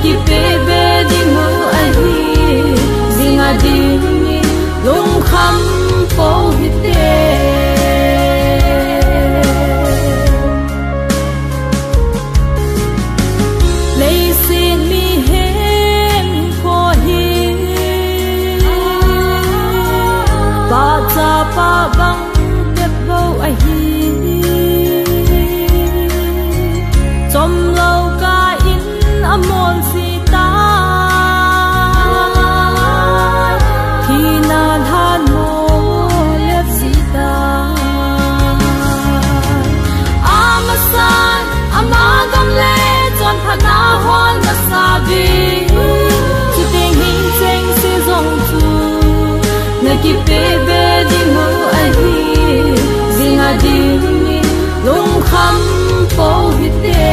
ki pe be ding mu a hi zinga ding ni lung kham po hi te lei sin mi hen kho hi ba cha pa bang te bo a hi chom lo ka in amol si ta khi na than mo le si ta amasan amagam le chon phana hon na sa bi chi teng hin cheng se zong chu na ki pe be di mu a hi zinga ding ni lung kham po hi te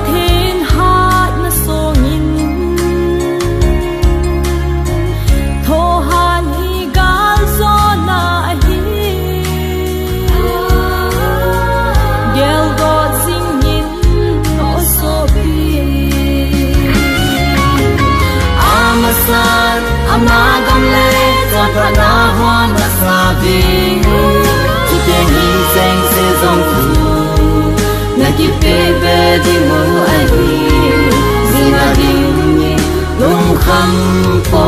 thiên hát na song in tho han hi gal zo na hi gel go sing in o so bi amasan amagam le chon phana hon na sa bi chi te hi seng se zong tu na ki pe be di mu a hi zinga ding ni lung kham po